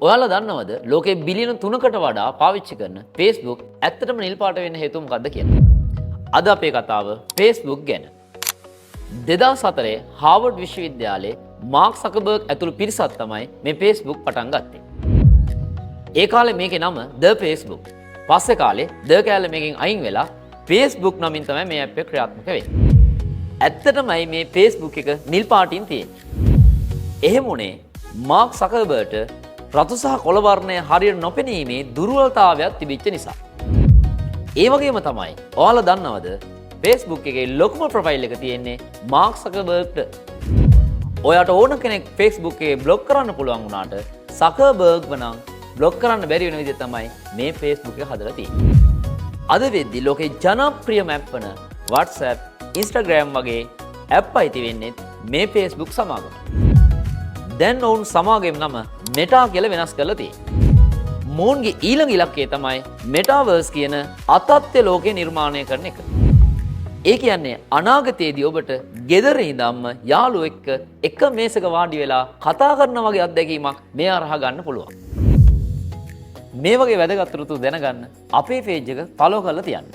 ඔයාලා දන්නවද ලෝකේ බිලියන 3කට වඩා පාවිච්චි කරන Facebook ඇත්තටම නිල් පාට වෙන්න හේතුව මොකක්ද කියලා? අද අපේ කතාව Facebook ගැන. 2004 හාවර්ඩ් විශ්වවිද්‍යාලයේ මාර්ක් සකර්බර්ග් ඇතුළු පිරිසක් තමයි මේ Facebook පටන් ගත්තේ. ඒ කාලේ මේකේ නම The Facebook. පස්සේ කාලේ The කැලේ මේකෙන් අයින් වෙලා Facebook නමින් තමයි මේ ඇප් එක ක්‍රියාත්මක වෙන්නේ. ඇත්තටමයි මේ Facebook එක නිල් පාටින් තියෙන්නේ. එහෙම උනේ මාර්ක් සකර්බර්ග්ට රතු සහ කොළ වර්ණය හරියට නොපෙනීමේ දුර්වලතාවයක් තිබිච්ච නිසා. ඒ වගේම තමයි ඔයාලා දන්නවද Facebook එකේ ලොකුම ප්‍රොෆයිල් එක තියෙන්නේ මාර්ක් සකර්බර්ග්ට. ඔයාට ඕන කෙනෙක් Facebook එකේ බ්ලොක් කරන්න පුළුවන් වුණාට සකර්බර්ග්ව නම් බ්ලොක් කරන්න බැරි වෙන විදිහ තමයි මේ Facebook එක හදලා තියෙන්නේ. අද වෙද්දි ලෝකේ ජනප්‍රියම ඇප් වන WhatsApp, Instagram වගේ ඇප් අයිති වෙන්නේ මේ Facebook සමාගම. දැන් ඔවුන් සමාගම නම මෙටා කියලා වෙනස් කරලා තියෙනවා. මොවුන්ගේ ඊළඟ ඉලක්කය තමයි මෙටාවර්ස් කියන අතත්ත්‍ය ලෝකය නිර්මාණය කරන එක. ඒ කියන්නේ අනාගතයේදී ඔබට ගෙදර ඉඳන්ම යාළුවෝ එක්ක එක මේසක වාඩි වෙලා කතා කරන වගේ අත්දැකීමක් මේ හරහා ගන්න පුළුවන්. මේ වගේ වැදගත් රුතු දැනගන්න අපේ පේජ් එක ෆලෝ කරලා තියන්න.